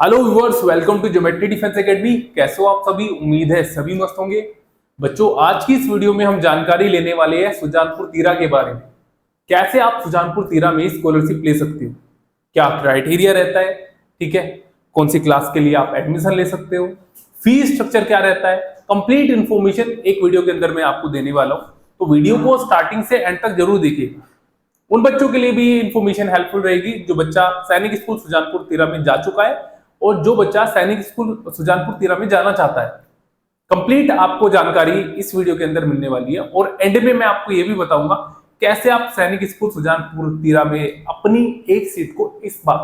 Hello viewers, welcome to geometry defence academy. कैसे हो आप सभी? उम्मीद है सभी मस्त होंगे। बच्चों, आज की इस वीडियो में हम जानकारी लेने वाले हैं सुजानपुर तीरा के बारे में। कैसे आप सुजानपुर तीरा में स्कॉलरशिप ले सकते हो, क्या क्राइटेरिया रहता है, ठीक है, कौन सी क्लास के लिए आप एडमिशन ले सकते हो, फीस स्ट्रक्चर क्या रहता है, कंप्लीट इन्फॉर्मेशन एक वीडियो के अंदर मैं आपको देने वाला हूं। तो वीडियो को स्टार्टिंग से एंड तक जरूर देखिए। उन बच्चों के लिए भी इन्फॉर्मेशन हेल्पफुल रहेगी जो बच्चा सैनिक स्कूल सुजानपुर तीरा में जा चुका है और जो बच्चा सैनिक स्कूल सुजानपुर तीरा में जाना चाहता है। कंप्लीट आपको जानकारी इस वीडियो के अंदर मिलने वाली है और एंड में मैं आपको यह भी बताऊंगा कैसे आप सैनिक स्कूल सुजानपुर तीरा में अपनी एक सीट को इस बार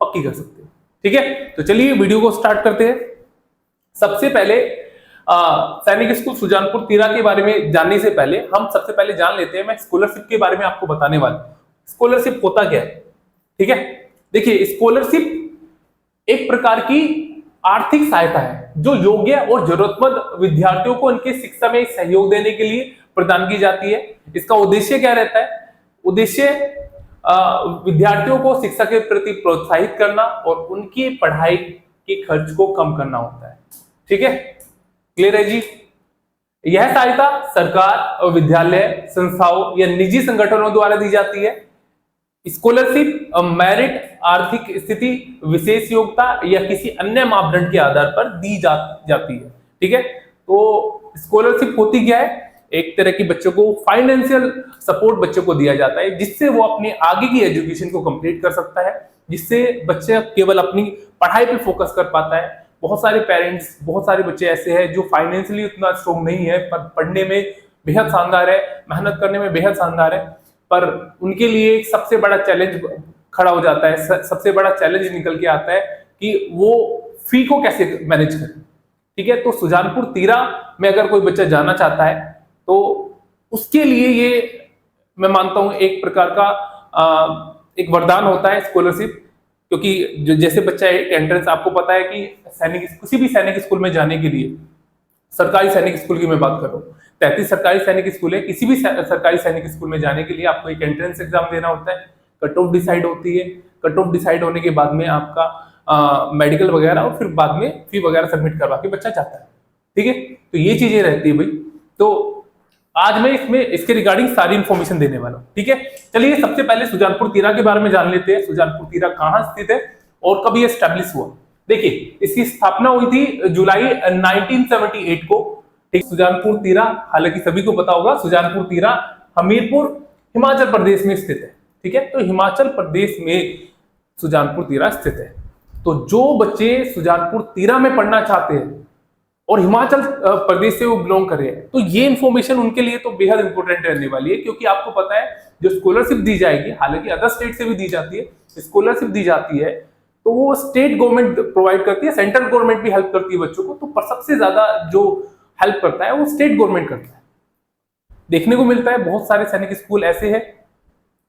पक्की कर सकते हो। ठीक है, तो चलिए वीडियो को स्टार्ट करते हैं। सबसे पहले सैनिक स्कूल सुजानपुर तीरा के बारे में जानने से पहले हम सबसे पहले जान लेते हैं, मैं स्कॉलरशिप के बारे में आपको बताने वाला हूं। स्कॉलरशिप होता क्या है? ठीक है, देखिए, स्कॉलरशिप एक प्रकार की आर्थिक सहायता है जो योग्य और जरूरतमंद विद्यार्थियों को उनके शिक्षा में सहयोग देने के लिए प्रदान की जाती है। इसका उद्देश्य क्या रहता है? उद्देश्य विद्यार्थियों को शिक्षा के प्रति प्रोत्साहित करना और उनकी पढ़ाई के खर्च को कम करना होता है। ठीक है, क्लियर है जी? यह सहायता सरकार और विद्यालय, संस्थाओं या निजी संगठनों द्वारा दी जाती है। स्कॉलरशिप मेरिट, आर्थिक स्थिति, विशेष योग्यता या किसी अन्य मापदंड के आधार पर दी जाती है। ठीक है, तो स्कॉलरशिप होती क्या है? एक तरह की बच्चों को फाइनेंशियल सपोर्ट बच्चों को दिया जाता है जिससे वो अपने आगे की एजुकेशन को कंप्लीट कर सकता है, जिससे बच्चा केवल अपनी पढ़ाई पे फोकस कर पाता है। बहुत सारे पेरेंट्स, बहुत सारे बच्चे ऐसे हैं जो फाइनेंशियली उतना स्ट्रॉन्ग नहीं है पर पढ़ने में बेहद शानदार है, मेहनत करने में बेहद शानदार है, पर उनके लिए एक सबसे बड़ा चैलेंज खड़ा हो जाता है, सबसे बड़ा चैलेंज निकल के आता है कि वो फी को कैसे मैनेज करें। ठीक है, तो सुजानपुर तीरा में अगर कोई बच्चा जाना चाहता है तो उसके लिए ये मैं मानता हूं एक प्रकार का एक वरदान होता है स्कॉलरशिप, क्योंकि जैसे बच्चा एक एंट्रेंस, आपको पता है कि किसी भी सैनिक स्कूल में जाने के लिए, सरकारी सैनिक स्कूल की मैं बात कर रहा हूँ, 33 सरकारी सैनिक स्कूल है, किसी भी सरकारी सैनिक स्कूल में जाने के लिए आपको एक एंट्रेंस एग्जाम देना होता है, कट ऑफ डिसाइड होती है। कट ऑफ डिसाइड होने के बाद में आपका मेडिकल वगैरह और फिर बाद में फी वगैरह सबमिट करवा के बच्चा जाता है। ठीक है, तो ये चीजें रहती है भाई। तो आज मैं इसमें इसके रिगार्डिंग सारी इंफॉर्मेशन देने वाला हूँ। ठीक है, चलिए सबसे पहले सुजानपुर तीरा के बारे में जान लेते हैं। सुजानपुर तीरा कहाँ स्थित है और कब ये एस्टेब्लिश हुआ? देखिए, इसकी स्थापना हुई थी जुलाई 1978 को। ठीक, सुजानपुर तीरा, हालांकि सभी को पता होगा, सुजानपुर तीरा हमीरपुर हिमाचल प्रदेश में स्थित है। ठीक है, तो हिमाचल प्रदेश में सुजानपुर तीरा स्थित है। तो जो बच्चे सुजानपुर तीरा में पढ़ना चाहते हैं और हिमाचल प्रदेश से वो बिलोंग कर रहे हैं, तो ये इंफॉर्मेशन उनके लिए तो बेहद इंपॉर्टेंट रहने वाली है, क्योंकि आपको पता है जो स्कॉलरशिप दी जाएगी, हालांकि अदर स्टेट से भी दी जाती है, स्कॉलरशिप दी जाती है तो वो स्टेट गवर्नमेंट प्रोवाइड करती है, सेंट्रल गवर्नमेंट भी हेल्प करती है बच्चों को, तो पर सबसे ज्यादा जो हेल्प करता है वो स्टेट गवर्नमेंट करता है। देखने को मिलता है बहुत सारे सैनिक स्कूल ऐसे हैं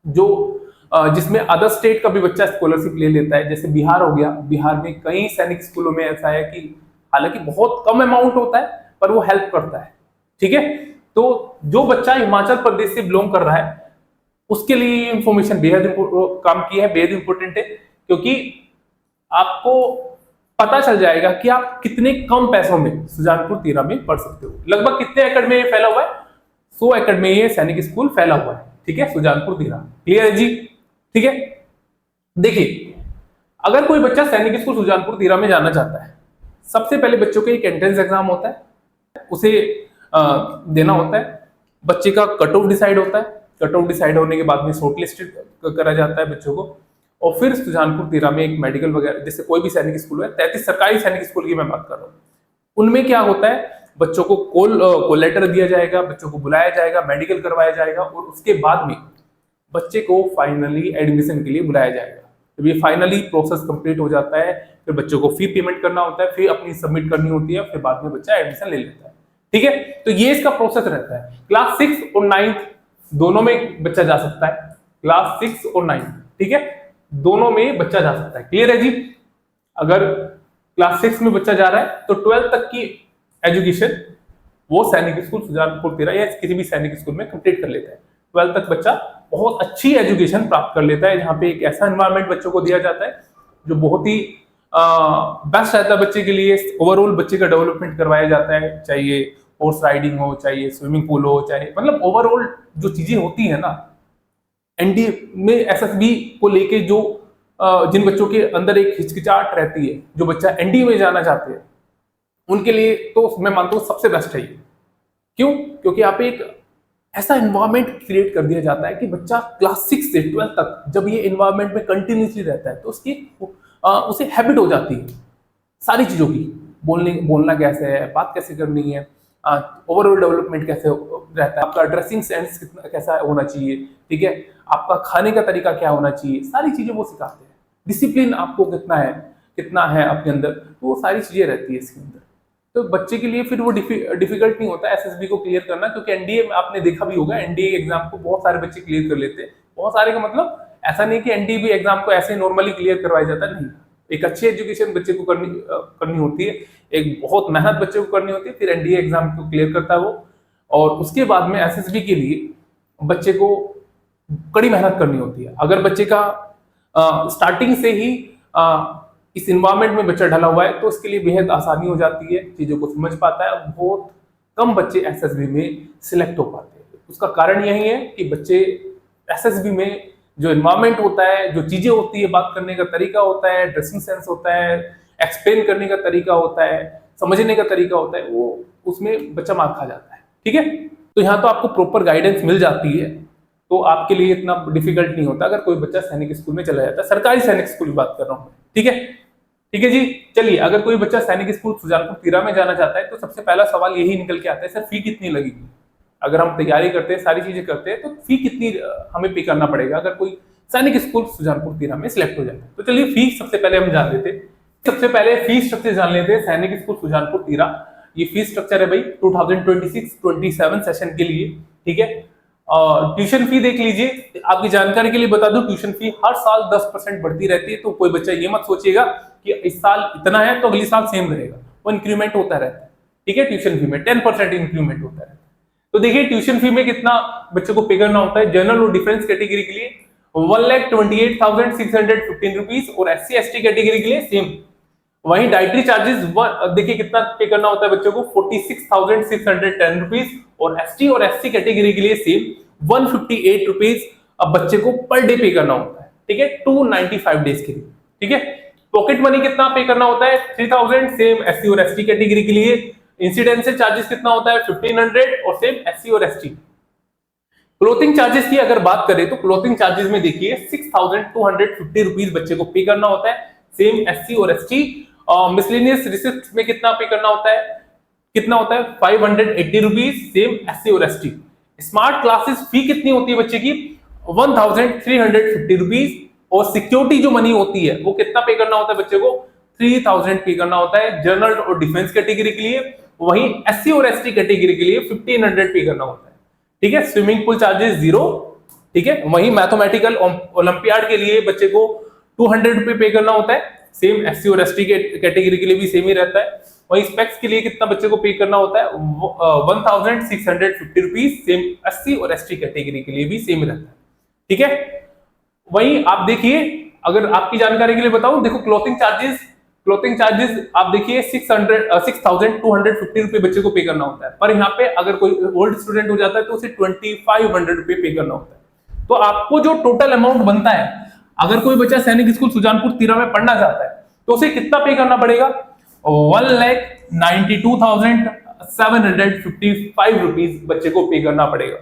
जो जिसमें अदर स्टेट का भी बच्चा स्कॉलरशिप ले लेता है, जैसे बिहार हो गया। बिहार में कई सैनिक स्कूलों में ऐसा है कि हालांकि बहुत कम अमाउंट होता है पर वो हेल्प करता है। ठीक है, तो जो बच्चा हिमाचल प्रदेश से बिलोंग कर रहा है उसके लिए इंफॉर्मेशन बेहद काम की है, बेहद इंपॉर्टेंट है, क्योंकि आपको पता चल जाएगा कि आप कितने कम पैसों में सुजानपुर तीरा में पढ़ सकते हो। लगभग कितने एकड़ में ये फैला हुआ है? 100 एकड़ में ये सैनिक स्कूल फैला हुआ है। ठीक है, सुजानपुर तीरा। क्लियर है जी? ठीक है, देखिए, अगर कोई बच्चा सैनिक स्कूल सुजानपुर तीरा में जाना चाहता है, सबसे पहले बच्चों का एक एंट्रेंस एग्जाम होता है, उसे देना होता है। बच्चे का कट ऑफ डिसाइड होता है, कट ऑफ डिसाइड होने के बाद में शॉर्टलिस्टेड करा जाता है बच्चों को, और फिर सुजानपुर तीरा में एक मेडिकल वगैरह, जैसे कोई भी सैनिक स्कूल है, 33 सरकारी सैनिक स्कूल की मैं बात कर रहा हूँ, उनमें क्या होता है, बच्चों को कॉल लेटर दिया जाएगा, बच्चों को बुलाया जाएगा, मेडिकल करवाया जाएगा और उसके बाद में बच्चे को फाइनली एडमिशन के लिए बुलाया जाएगा। जब ये फाइनली प्रोसेस कंप्लीट हो जाता है फिर बच्चों को फी पेमेंट करना होता है, फिर अपनी सबमिट करनी होती है, फिर बाद में बच्चा एडमिशन ले लेता है। ठीक है, तो ये इसका प्रोसेस रहता है। क्लास 6 और 9 दोनों में बच्चा जा सकता है, क्लास 6 और 9, ठीक है, दोनों में बच्चा जा सकता है। क्लियर है जी? अगर क्लास 6 में बच्चा जा रहा है तो 12 तक की एजुकेशन वो सैनिक स्कूल सुजानपुर तीरा या किसी भी सैनिक स्कूल में कंप्लीट कर लेता है। 12 तक बच्चा बहुत अच्छी एजुकेशन प्राप्त कर लेता है, जहाँ पे एक ऐसा एनवायरनमेंट बच्चों को दिया जाता है जो बहुत ही बेस्ट रहता है बच्चे के लिए। ओवरऑल बच्चे का डेवलपमेंट करवाया जाता है, चाहे हॉर्स राइडिंग हो, चाहे स्विमिंग पूल हो, चाहे मतलब ओवरऑल जो चीजें होती है ना एनडीए में एसएसबी को लेके, जो जिन बच्चों के अंदर एक हिचकिचाहट रहती है, जो बच्चा एनडीए में जाना चाहते हैं, उनके लिए तो मैं मानता हूँ सबसे बेस्ट है ये। क्यों? क्योंकि यहाँ पे एक ऐसा एनवायरनमेंट क्रिएट कर दिया जाता है कि बच्चा क्लास 6 से 12 तक जब ये एनवायरनमेंट में कंटिन्यूसली रहता है तो उसकी उसे हैबिट हो जाती है सारी चीजों की। बोलना कैसे है, बात कैसे करनी है, ओवरऑल डेवलपमेंट कैसे रहता है, आपका ड्रेसिंग सेंस कितना कैसा होना चाहिए, ठीक है, आपका खाने का तरीका क्या होना चाहिए, सारी चीजें वो सिखाते हैं। डिसिप्लिन आपको कितना है आपके अंदर, तो वो सारी चीजें रहती है इसके अंदर। तो बच्चे के लिए फिर वो डिफिकल्ट नहीं होता एसएसबी को क्लियर करना, क्योंकि एनडीए में आपने देखा भी होगा, एनडीए एग्जाम को बहुत सारे बच्चे क्लियर कर लेते हैं। बहुत सारे का मतलब ऐसा नहीं कि एनडीए भी एग्जाम को ऐसे नॉर्मली क्लियर करवाया जाता है, नहीं। एक अच्छी एजुकेशन बच्चे को करनी होती है, एक बहुत मेहनत बच्चे को करनी होती है, फिर एनडीए एग्जाम को क्लियर करता है वो। और उसके बाद में एसएसबी के लिए बच्चे को कड़ी मेहनत करनी होती है। अगर बच्चे का स्टार्टिंग से ही इस इन्वायरमेंट में बच्चा ढला हुआ है तो उसके लिए बेहद आसानी हो जाती है, चीजों को समझ पाता है। बहुत कम बच्चे एसएसबी में सिलेक्ट हो पाते हैं। उसका कारण यही है कि बच्चे एसएसबी में जो इन्वायरमेंट होता है, जो चीजें होती है, बात करने का तरीका होता है, ड्रेसिंग सेंस होता है, एक्सप्लेन करने का तरीका होता है, समझने का तरीका होता है, वो उसमें बच्चा मार खा जाता है। ठीक है, तो यहाँ तो आपको प्रॉपर गाइडेंस मिल जाती है, तो आपके लिए इतना डिफिकल्ट नहीं होता अगर कोई बच्चा सैनिक स्कूल में चला जाता है। सरकारी सैनिक स्कूल की बात कर रहा हूँ, ठीक है। ठीक है जी, चलिए, अगर कोई बच्चा सैनिक स्कूल सुजानपुर तीरा में जाना चाहता है तो सबसे पहला सवाल यही निकल के आता है, सर फी कितनी लगेगी? अगर हम तैयारी करते हैं, सारी चीजें करते हैं, तो फी कितनी हमें पे करना पड़ेगा अगर कोई सैनिक स्कूल सुजानपुर तीरा में सिलेक्ट हो जाता है? तो चलिए फी सबसे पहले हम जान लेते हैं। सबसे पहले फीस स्ट्रक्चर जान लेते हैं सैनिक स्कूल सुजानपुर तीरा। ये फीस स्ट्रक्चर है भाई 2026-27 सेशन के लिए, ठीक है। ट्यूशन फी देख लीजिए, आपकी जानकारी के लिए बता दूं, ट्यूशन फी हर साल 10% बढ़ती रहती है। तो कोई बच्चा ये मत सोचिएगा कि इस साल इतना है तो अगले साल सेम रहेगा, वो इंक्रीमेंट होता रहता है, ठीक है। ट्यूशन फी में 10% इंक्रीमेंट होता है। तो देखिए ट्यूशन फी में कितना बच्चे को पे करना होता है। जनरल और डिफेंस कैटेगरी के लिए 1,28,615 रुपीज और SC ST कैटेगरी के लिए सेम। वहीं डाइटरी चार्जेस देखिए कितना पे करना होता है बच्चों को, 46,610 रुपीज और ST और SC कैटेगरी के लिए सेम 158 रुपीज अब बच्चे को पर डे पे करना होता है, ठीक है, 295 डेज के लिए, ठीक है। पॉकेट मनी कितना पे करना होता है? 3,000 सेम SC और ST कैटेगरी के लिए। इंसिडेंशियल चार्जेस कितना होता है? 1,500 और सेम SC और ST। क्लोथिंग चार्जेस की अगर बात करें तो क्लोथिंग चार्जेस में देखिए 6,250 रुपीज बच्चे को पे करना होता है, सेम SC और ST। मिसलेनियस रिसिप्ट में कितना पे करना होता है? 580 रुपीज, सेम SC और ST। स्मार्ट क्लासेस फी कितनी होती है बच्चे की? 1,350 रुपीज। और सिक्योरिटी जो मनी होती है वो कितना पे करना होता है बच्चे को? 3,000 पे करना होता है जनरल और डिफेंस कैटेगरी के लिए। वहीं SC और ST कैटेगरी के लिए 1,500 पे करना होता है, ठीक है। स्विमिंग पूल चार्जेस 0, ठीक है। वहीं मैथमेटिकल ओलंपियाड के लिए बच्चे को 200 रुपए पे करना होता है, सेम SC और ST कैटेगरी के लिए भी सेम ही रहता है। वहीं स्पेक्स के लिए कितना बच्चे को पे करना होता है? 1,650 रुपीज, सेम SC और ST कैटेगरी के लिए भी सेम रहता है, ठीक है। वहीं आप देखिए, अगर आपकी जानकारी के लिए बताऊं, देखो क्लोथिंग चार्जेस आप देखिए 6,250 रुपए बच्चे को पे करना होता है। पर यहाँ पे अगर कोई ओल्ड स्टूडेंट हो जाता है तो उसे 2,500 रुपए पे करना होता है। तो आपको जो टोटल अमाउंट बनता है, अगर कोई बच्चा सैनिक स्कूल सुजानपुर तीरा में पढ़ना चाहता है तो उसे कितना पे करना पड़ेगा? 1,92,755 रुपीज बच्चे को पे करना पड़ेगा।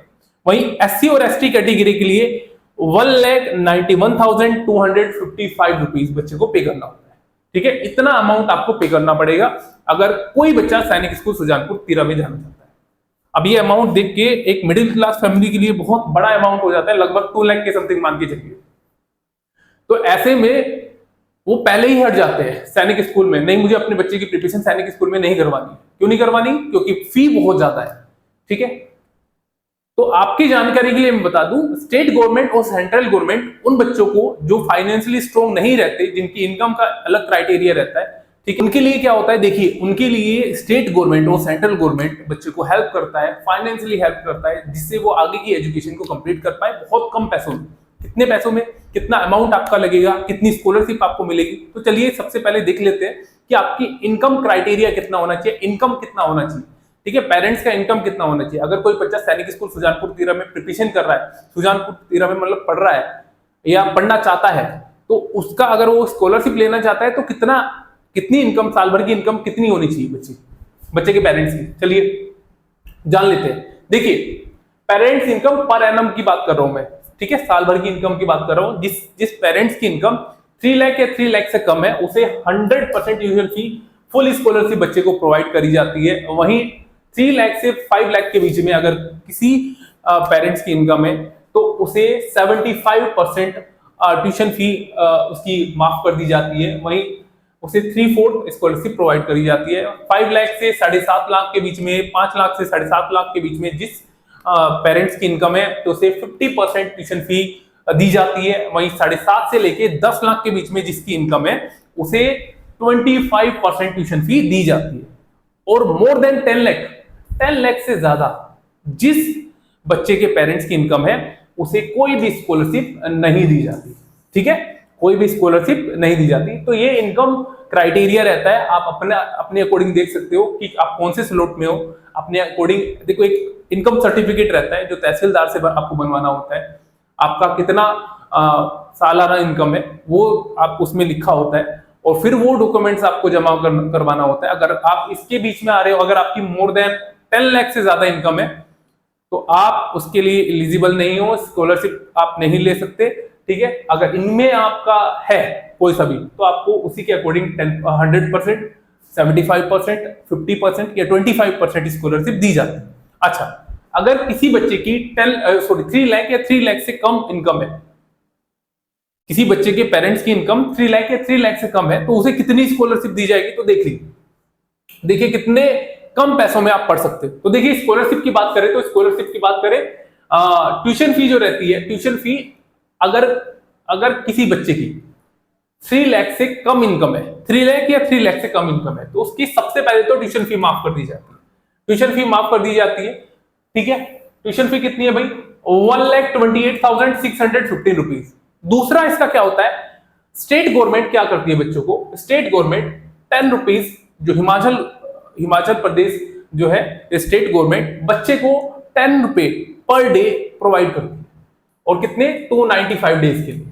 वहीं SC और ST कैटेगरी के लिए 1,91,255 रुपीज बच्चे को पे करना होता है, ठीक है। इतना अमाउंट आपको पे करना पड़ेगा अगर कोई बच्चा सैनिक स्कूल सुजानपुर तीरा में जाना चाहता है। अब ये अमाउंट देख के एक मिडिल क्लास फैमिली के लिए बहुत बड़ा अमाउंट हो जाता है, लगभग 2 लाख के समथिंग मान के चलिए। तो ऐसे में वो पहले ही हट जाते हैं सैनिक स्कूल में, नहीं मुझे अपने बच्चे की प्रिपरेशन सैनिक स्कूल में नहीं करवानी। क्यों नहीं करवानी? क्योंकि फी बहुत ज्यादा है, ठीक है। तो आपकी जानकारी के लिए मैं बता दूं, स्टेट गवर्नमेंट और सेंट्रल गवर्नमेंट उन बच्चों को जो फाइनेंशियली स्ट्रॉन्ग नहीं रहते, जिनकी इनकम का अलग क्राइटेरिया रहता है, ठीक है, उनके लिए क्या होता है, देखिए उनके लिए स्टेट गवर्नमेंट और सेंट्रल गवर्नमेंट बच्चे को हेल्प करता है, फाइनेंशियली हेल्प करता है, जिससे वो आगे की एजुकेशन को कंप्लीट कर पाए बहुत कम पैसों में, कितने पैसों में, कितना अमाउंट आपका लगेगा, कितनी स्कॉलरशिप आपको मिलेगी। तो चलिए सबसे पहले देख लेते हैं कि आपकी इनकम क्राइटेरिया कितना होना चाहिए, इनकम कितना होना चाहिए। ठीक है, पेरेंट्स का इनकम कितना होना चाहिए। अगर कोई बच्चा सैनिक स्कूल सुजानपुर तीरा में प्रिपरेशन कर रहा है, सुजानपुर तीरा में मतलब पढ़ रहा है या पढ़ना चाहता है, तो उसका अगर वो स्कॉलरशिप लेना चाहता है तो कितनी इनकम, साल भर की इनकम कितनी होनी चाहिए बच्चे के पेरेंट्स की। चलिए जान लेते हैं। देखिए, पेरेंट्स इनकम पर एनम की बात कर रहा हूं मैं, ठीक है, साल भर की इनकम की बात कर रहा हूं। जिस पेरेंट्स की इनकम 3 लाख या 3 लाख से कम है, उसे 100% ट्यूशन फी, फुल स्कॉलरशिप बच्चे को प्रोवाइड करी जाती है। वहीं 3 लाख से 5 लाख के बीच में अगर किसी पेरेंट्स की इनकम है तो उसे 75% ट्यूशन फी उसकी माफ कर दी जाती है। वहीं उसे 3/4 स्कॉलरशिप प्रोवाइड करी जाती है। 5 लाख से 7.5 लाख के बीच में, 5 लाख से 7.5 लाख के बीच में जिस पेरेंट्स की इनकम है तो उसे 50% ट्यूशन फी दी जाती है। वहीं 7.5 से लेके 10 लाख के बीच में जिसकी इनकम है उसे 25% ट्यूशन फी दी जाती है। और मोर देन 10 लाख से ज्यादा जिस बच्चे के पेरेंट्स की इनकम है उसे कोई भी स्कॉलरशिप नहीं दी जाती। ठीक है, कोई भी स्कॉलरशिप नहीं दी जाती। तो ये इनकम क्राइटेरिया रहता है। आप अपने अकॉर्डिंग देख सकते हो कि आप कौन से स्लॉट में हो, अपने अकॉर्डिंग। देखो, एक इनकम सर्टिफिकेट रहता है जो तहसीलदार से आपको बनवाना होता है। आपका कितना सालाना इनकम है वो आप उसमें लिखा होता है और फिर वो डॉक्यूमेंट्स आपको जमा करवाना होता है। अगर आप इसके बीच में आ रहे हो, अगर आपकी मोर देन 10 लाख से ज्यादा इनकम है तो आप उसके लिए एलिजिबल नहीं हो, स्कॉलरशिप आप नहीं ले सकते। ठीक है, अगर इनमें आपका है कोई सा भी तो आपको उसी के अकॉर्डिंग 100%, 75%, 50% या 25% स्कॉलरशिप दी जाती है। अच्छा, अगर किसी बच्चे की 3 लाख या 3 लाख से कम इनकम है, किसी बच्चे के पेरेंट्स की इनकम 3 लाख या 3 लाख से कम है, तो उसे कितनी स्कॉलरशिप दी जाएगी। तो देखिए कितने कम पैसों में आप पढ़ सकते हो। तो देखिए, स्कॉलरशिप की बात करें तो स्कॉलरशिप की बात करें, ट्यूशन फी जो रहती है, ट्यूशन फी अगर किसी बच्चे की 3 लाख से कम इनकम है, 3 लाख या 3 लाख से कम इनकम है, तो उसकी सबसे पहले तो ट्यूशन फी माफ कर दी जाती है। ट्यूशन फी माफ कर दी जाती है। ठीक है, ट्यूशन फी कितनी है भाई, 1,28,615 रुपीज। दूसरा इसका क्या होता है, स्टेट गवर्नमेंट क्या करती है बच्चों को, स्टेट गवर्नमेंट 10 रुपीज, जो हिमाचल प्रदेश जो है स्टेट गवर्नमेंट बच्चे को 10 रुपए पर डे प्रोवाइड करती है। और कितने, 295 डेज के लिए।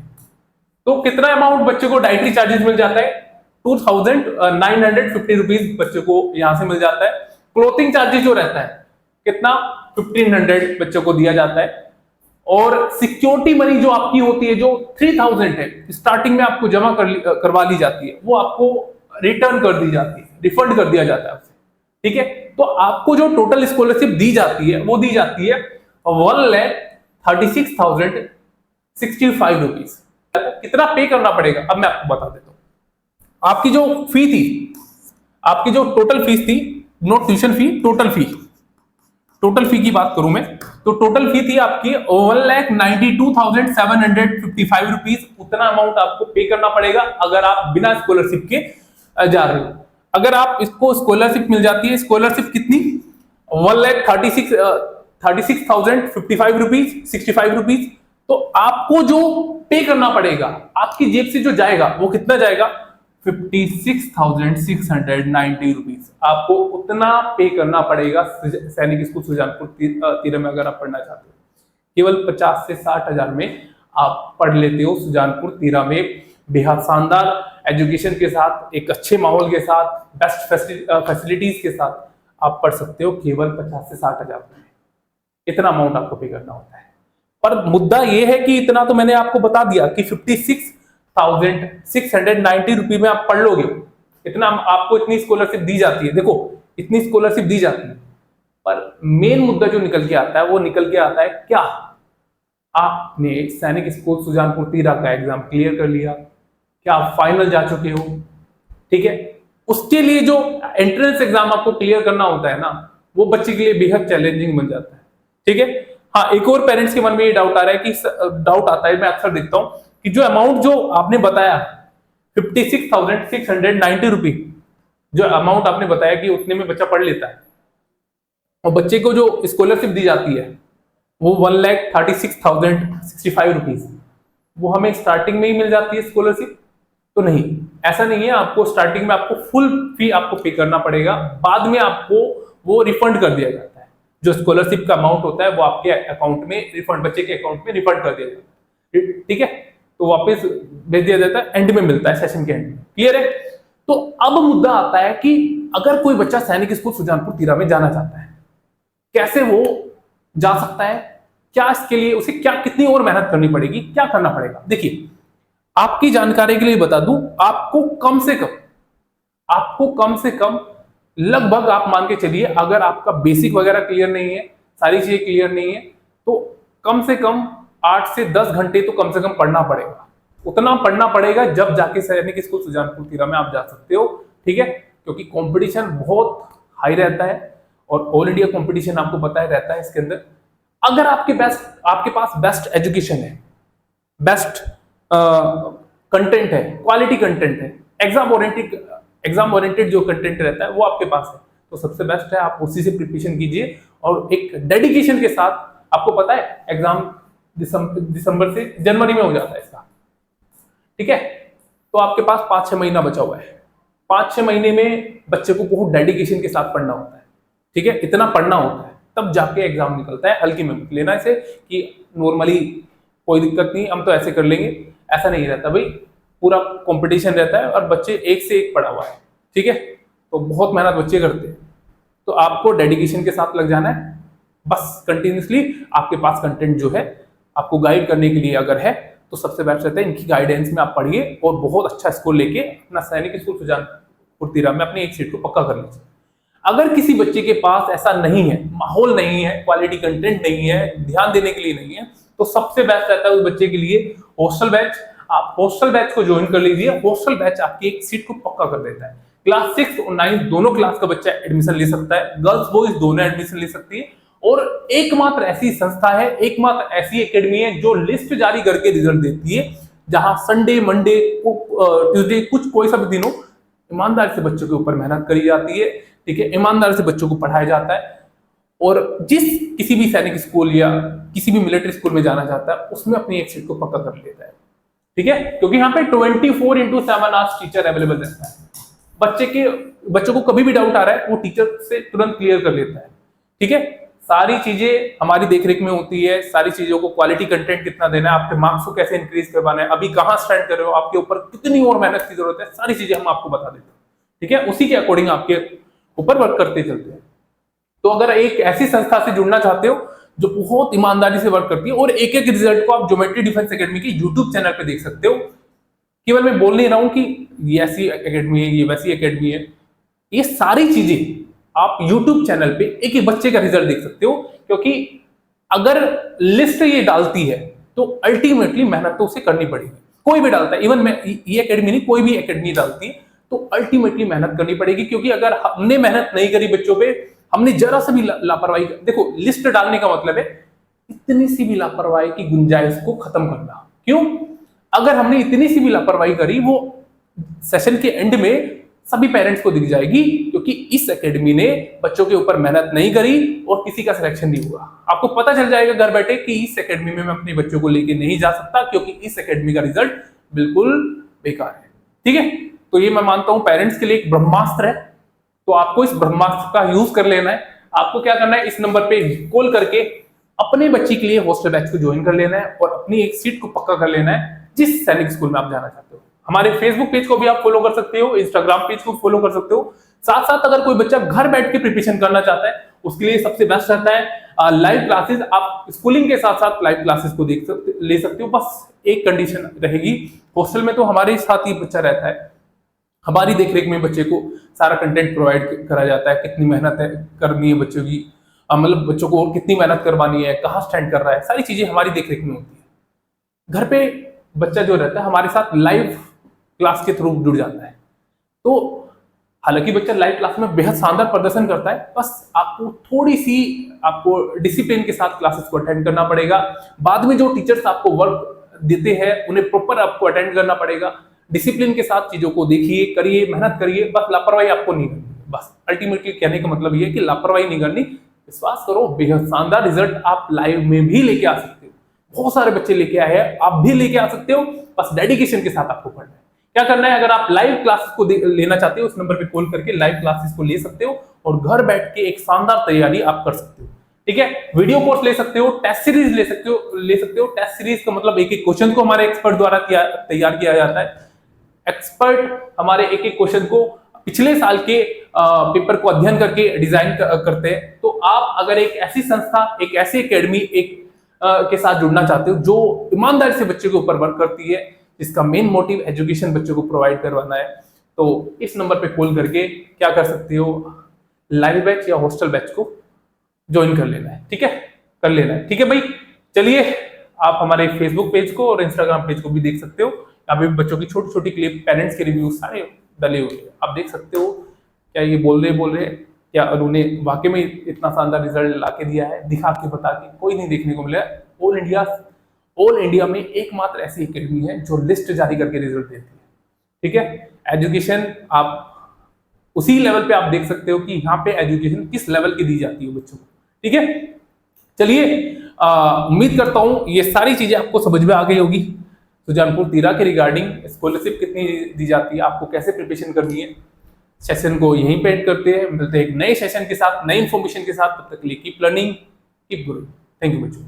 तो कितना अमाउंट बच्चे को डाइटरी चार्जेस मिल जाता है, 2,950 रुपीज बच्चे को यहां से मिल जाता है। क्लोथिंग चार्जेस जो रहता है कितना, 1,500 बच्चों को दिया जाता है। और सिक्योरिटी मनी जो आपकी होती है, जो 3,000 है, स्टार्टिंग में आपको जमा करवा ली जाती है, वो आपको रिटर्न कर दी जाती है, रिफंड कर दिया जाता है आपसे। ठीक है, तो आपको जो टोटल स्कॉलरशिप दी जाती है वो दी जाती है 1,36,065 रुपीज। कितना पे करना पड़ेगा अब मैं आपको बता देता हूं। आपकी जो फी थी, आपकी जो टोटल फीस थी, not tuition fee, total fee की बात करूं मैं, तो टोटल फी थी आपकी 1,92,755 रुपीज। उतना अमाउंट आपको पे करना पड़ेगा अगर आप बिना स्कॉलरशिप के जा रहे हो। अगर आप इसको स्कॉलरशिप मिल जाती है, स्कॉलरशिप कितनी, 1,36,055 रुपीज, 65 रुपीज, तो आपको जो पे करना पड़ेगा आपकी जेब से जो जाएगा वो कितना जाएगा, 56,690 रुपीज। आपको उतना पे करना पड़ेगा सैनिक स्कूल सुजानपुर तीरा में अगर आप पढ़ना चाहते हो। केवल 50 से 60 हजार में आप पढ़ लेते हो सुजानपुर तीरा में, बेहद शानदार एजुकेशन के साथ, एक अच्छे माहौल के साथ, बेस्ट फैसिलिटीज के साथ आप पढ़ सकते हो केवल 50 से 60 हजार में। इतना अमाउंट आपको पे करना होता है। पर मुद्दा यह है कि इतना तो मैंने आपको बता दिया कि 56,690 रुपये में आप पढ़ लोगे, इतना आपको इतनी स्कॉलरशिप दी जाती है। देखो, इतनी स्कॉलरशिप दी जाती है, पर मेन मुद्दा जो निकल के आता है वो निकल के आता है क्या, आपने सैनिक स्कूल सुजानपुर तीरा का एग्जाम क्लियर कर लिया, क्या आप फाइनल जा चुके हो। ठीक है, उसके लिए जो एंट्रेंस एग्जाम आपको क्लियर करना होता है ना, वो बच्चे के लिए बेहद चैलेंजिंग बन जाता है। ठीक है, हाँ, एक और पेरेंट्स के मन में ये डाउट आ रहा है कि डाउट आता है, मैं अक्सर देखता हूं कि जो अमाउंट जो आपने बताया 56,690 रुपये, जो अमाउंट आपने बताया कि उतने में बच्चा पढ़ लेता है, और बच्चे को जो स्कॉलरशिप दी जाती है वो 1,36,065 रुपीज। वो हमें स्टार्टिंग में ही मिल जाती है स्कॉलरशिप? तो नहीं, ऐसा नहीं है। आपको स्टार्टिंग में आपको फुल फी आपको पे करना पड़ेगा, बाद में आपको वो रिफंड कर दिया जाता है। जो स्कॉलरशिप का अमाउंट होता है वो आपके अकाउंट में रिफंड, बच्चे के अकाउंट में रिफंड कर दिया जाता है, ठीक है। तो वापस भेज दिया जाता है, एंड में मिलता है, सेशन के एंड में। क्लियर है? तो अब मुद्दा आता है कि अगर कोई बच्चा सैनिक स्कूल सुजानपुर तीरा में जाना चाहता है, कैसे वो जा सकता है? क्या इसके लिए उसे क्या कितनी और मेहनत करनी पड़ेगी, क्या करना पड़ेगा? देखिए, आपकी जानकारी के लिए बता दूं, आपको कम से कम लगभग आप मान के चलिए, अगर आपका बेसिक वगैरह क्लियर नहीं है, सारी चीजें क्लियर नहीं है, तो कम से कम 8 से 10 घंटे तो कम से कम पढ़ना पड़ेगा। उतना पढ़ना पड़ेगा जब जाके सैनिक स्कूल सुजानपुर तीरा में आप जा सकते हो, ठीक है। क्योंकि कंपटीशन बहुत हाई रहता है और ऑल इंडिया कंपटीशन आपको पता है रहता है इसके अंदर। अगर आपके पास बेस्ट एजुकेशन है, बेस्ट कंटेंट है, क्वालिटी कंटेंट है, एग्जाम ओरिएंटेड जो कंटेंट रहता है वो आपके पास है, तो सबसे बेस्ट है आप उसी से प्रिपरेशन कीजिए। और एक डेडिकेशन के साथ, आपको पता है एग्जाम दिसंबर से जनवरी में हो जाता है इसका, ठीक है। तो आपके पास 5-6 महीना बचा हुआ है। 5-6 महीने में बच्चे को बहुत डेडिकेशन के साथ पढ़ना होता है, ठीक है। इतना पढ़ना होता है तब जाके एग्जाम निकलता है। हल्की में मत लेना इसे कि नॉर्मली कोई दिक्कत नहीं, हम तो ऐसे कर लेंगे, ऐसा नहीं रहता भाई। पूरा कंपटीशन रहता है और बच्चे एक से एक पढ़ा हुआ है, ठीक है। तो बहुत मेहनत बच्चे करते हैं, तो आपको डेडिकेशन के साथ लग जाना है बस। कंटिन्यूसली आपके पास कंटेंट जो है आपको गाइड करने के लिए अगर है, तो सबसे बेस्ट रहता है इनकी गाइडेंस में आप पढ़िए और बहुत अच्छा स्कोर लेके अपना सैनिक स्कूल सुजानपुर तीरा में अपनी एक सीट को पक्का कर लीजिए। अगर किसी बच्चे के पास ऐसा नहीं है, माहौल नहीं है, क्वालिटी कंटेंट नहीं है, ध्यान देने के लिए नहीं है, तो सबसे बेस्ट रहता है उस बच्चे के लिए हॉस्टल बैच। आप हॉस्टल बैच को ज्वाइन कर लीजिए। हॉस्टल बैच आपकी एक सीट को पक्का कर देता है। क्लास 6 और 9 दोनों क्लास का बच्चा एडमिशन ले सकता है, गर्ल्स बॉयज दोनों एडमिशन ले सकती है। और एकमात्र ऐसी संस्था है, एकमात्र ऐसी एकेडमी है जो लिस्ट जारी करके रिजल्ट देती है, जहां संडे, मंडे, ट्यूसडे, कुछ कोई सा भी दिन हो, ईमानदारी से बच्चों के ऊपर मेहनत करी जाती है, ठीक है। ईमानदारी से बच्चों को पढ़ाया जाता है। और किसी भी सैनिक स्कूल या किसी भी मिलिट्री स्कूल में जाना चाहता है, उसमें अपनी एक सीट को पक्का कर लेता है, ठीक है। क्योंकि यहाँ पे 24/7 आवर्स टीचर अवेलेबल रहता है। बच्चों को कभी भी डाउट आ रहा है, वो टीचर से तुरंत क्लियर कर लेता है, ठीक है। सारी चीजें हमारी देखरेख में होती है। सारी चीजों को क्वालिटी कंटेंट कितना देना है, आपके मार्क्स को कैसे इंक्रीज करवाना है, अभी कहाँ स्टैंड कर रहे हो, आपके ऊपर कितनी और मेहनत की जरूरत है, सारी चीजें हम आपको बता देते हैं, ठीक है। उसी के अकॉर्डिंग आपके ऊपर वर्क करते चलते हैं। तो अगर एक ऐसी संस्था से जुड़ना चाहते हो जो बहुत ईमानदारी से वर्क करती है, और एक एक रिजल्ट को आप ज्योमेट्री डिफेंस एकेडमी के यूट्यूब चैनल पे देख सकते हो। केवल मैं बोल नहीं रहा हूं कि ये ऐसी एकेडमी है, ये वैसी एकेडमी है, ये सारी चीजें आप यूट्यूब चैनल पे एक एक बच्चे का रिजल्ट देख सकते हो। क्योंकि अगर लिस्ट ये डालती है तो अल्टीमेटली मेहनत तो उसे करनी पड़ेगी। कोई भी डालता है, इवन मैं ये एकेडमी नहीं, कोई भी एकेडमी डालती है तो अल्टीमेटली मेहनत करनी पड़ेगी। क्योंकि अगर हमने मेहनत नहीं करी बच्चों पे, हमने जरा सा भी लापरवाही, देखो लिस्ट डालने का मतलब है इतनी सी भी लापरवाही की गुंजाइश को खत्म करना। क्यों? अगर हमने इतनी सी भी लापरवाही करी, वो सेशन के एंड में सभी पेरेंट्स को दिख जाएगी, क्योंकि इस एकेडमी ने बच्चों के ऊपर मेहनत नहीं करी और किसी का सिलेक्शन नहीं हुआ। आपको पता चल जाएगा घर बैठे कि इस एकेडमी में मैं अपने बच्चों को लेके नहीं जा सकता, क्योंकि इस एकेडमी का रिजल्ट बिल्कुल बेकार है, ठीक है। तो ये मैं मानता हूं पेरेंट्स के लिए एक ब्रह्मास्त्र है। तो आपको इस ब्रह्मास्त्र का यूज कर लेना है। आपको क्या करना है, इस नंबर पे कॉल करके अपने बच्चे के लिए हॉस्टल बैच को ज्वाइन कर लेना है और अपनी एक सीट को पक्का कर लेना है जिस सैनिक स्कूल में आप जाना चाहते हो। हमारे फेसबुक पेज को भी आप फॉलो कर सकते हो, इंस्टाग्राम पेज को फॉलो कर सकते हो। साथ साथ अगर कोई बच्चा घर बैठ के प्रिपरेशन करना चाहता है, उसके लिए सबसे बेस्ट रहता है लाइव क्लासेस। आप स्कूलिंग के साथ साथ लाइव क्लासेस को ले सकते हो। बस एक कंडीशन रहेगी, हॉस्टल में तो हमारे साथ ही बच्चा रहता है, हमारी देखरेख में बच्चे को सारा कंटेंट प्रोवाइड करा जाता है। कितनी मेहनत है करनी है बच्चों की, मतलब बच्चों को और कितनी मेहनत करवानी है, कहाँ स्टैंड कर रहा है, सारी चीजें हमारी देखरेख में होती है। घर पे बच्चा जो रहता है हमारे साथ लाइव क्लास के थ्रू जुड़ जाता है। तो हालांकि बच्चा लाइव क्लास में बेहद शानदार प्रदर्शन करता है, बस आपको थोड़ी सी आपको डिसिप्लिन के साथ क्लासेस को अटेंड करना पड़ेगा। बाद में जो टीचर्स आपको वर्क देते हैं उन्हें प्रॉपर आपको अटेंड करना पड़ेगा। डिसिप्लिन के साथ चीजों को देखिए, करिए, मेहनत करिए, बस लापरवाही आपको नहीं करनी। बस अल्टीमेटली कहने का मतलब ये है कि लापरवाही नहीं करनी। विश्वास करो, बेहद शानदार रिजल्ट आप लाइव में भी लेके आ सकते हो। बहुत सारे बच्चे लेके आए हैं, आप भी लेके आ सकते हो, बस डेडिकेशन के साथ आपको पढ़ना है। क्या करना है, अगर आप लाइव क्लासेस को लेना चाहते हो, उस नंबर पे कॉल करके लाइव क्लासेस को ले सकते हो और घर बैठ के एक शानदार तैयारी आप कर सकते हो। ठीक है, वीडियो कोर्स ले सकते हो, टेस्ट सीरीज ले सकते हो। टेस्ट सीरीज का मतलब एक एक क्वेश्चन को हमारे एक्सपर्ट द्वारा तैयार किया जाता है। एक्सपर्ट हमारे एक एक क्वेश्चन को पिछले साल के पेपर को अध्ययन करके डिजाइन करते हैं। तो आप अगर एक ऐसी संस्था, एक ऐसी एकेडमी के साथ जुड़ना चाहते हो जो ईमानदारी से बच्चे के ऊपर वर्क करती है, जिसका मेन मोटिव एजुकेशन बच्चों को प्रोवाइड करवाना है, तो इस नंबर पे कॉल करके क्या कर सकते हो, लाइव बैच या हॉस्टल बैच को ज्वाइन कर लेना है। ठीक है, कर लेना है। ठीक है भाई, चलिए आप हमारे फेसबुक पेज को और इंस्टाग्राम पेज को भी देख सकते हो। यहाँ पे बच्चों की छोटी छोटी क्लिप, पेरेंट्स के रिव्यू सारे डले हुए हैं, आप देख सकते हो। क्या ये बोल रहे क्या उन्होंने वाकई में इतना शानदार रिजल्ट ला के दिया है, दिखा के बता के कोई नहीं देखने को मिला। ऑल इंडिया में एकमात्र ऐसी एकेडमी है जो लिस्ट जारी करके रिजल्ट देती है। ठीक है, एजुकेशन आप उसी लेवल पे आप देख सकते हो कि यहाँ पे एजुकेशन किस लेवल की दी जाती है बच्चों को। ठीक है, चलिए उम्मीद करता हूं ये सारी चीजें आपको समझ में आ गई होगी। सुजानपुर तीरा के रिगार्डिंग स्कॉलरशिप कितनी दी जाती है, आपको कैसे प्रिपरेशन करनी है। सेशन को यहीं पे एंड करते हैं, मिलते हैं एक नए सेशन के साथ, नई इंफॉर्मेशन के साथ। तब तक के लिए keep learning, keep growing. Thank you बच्चों।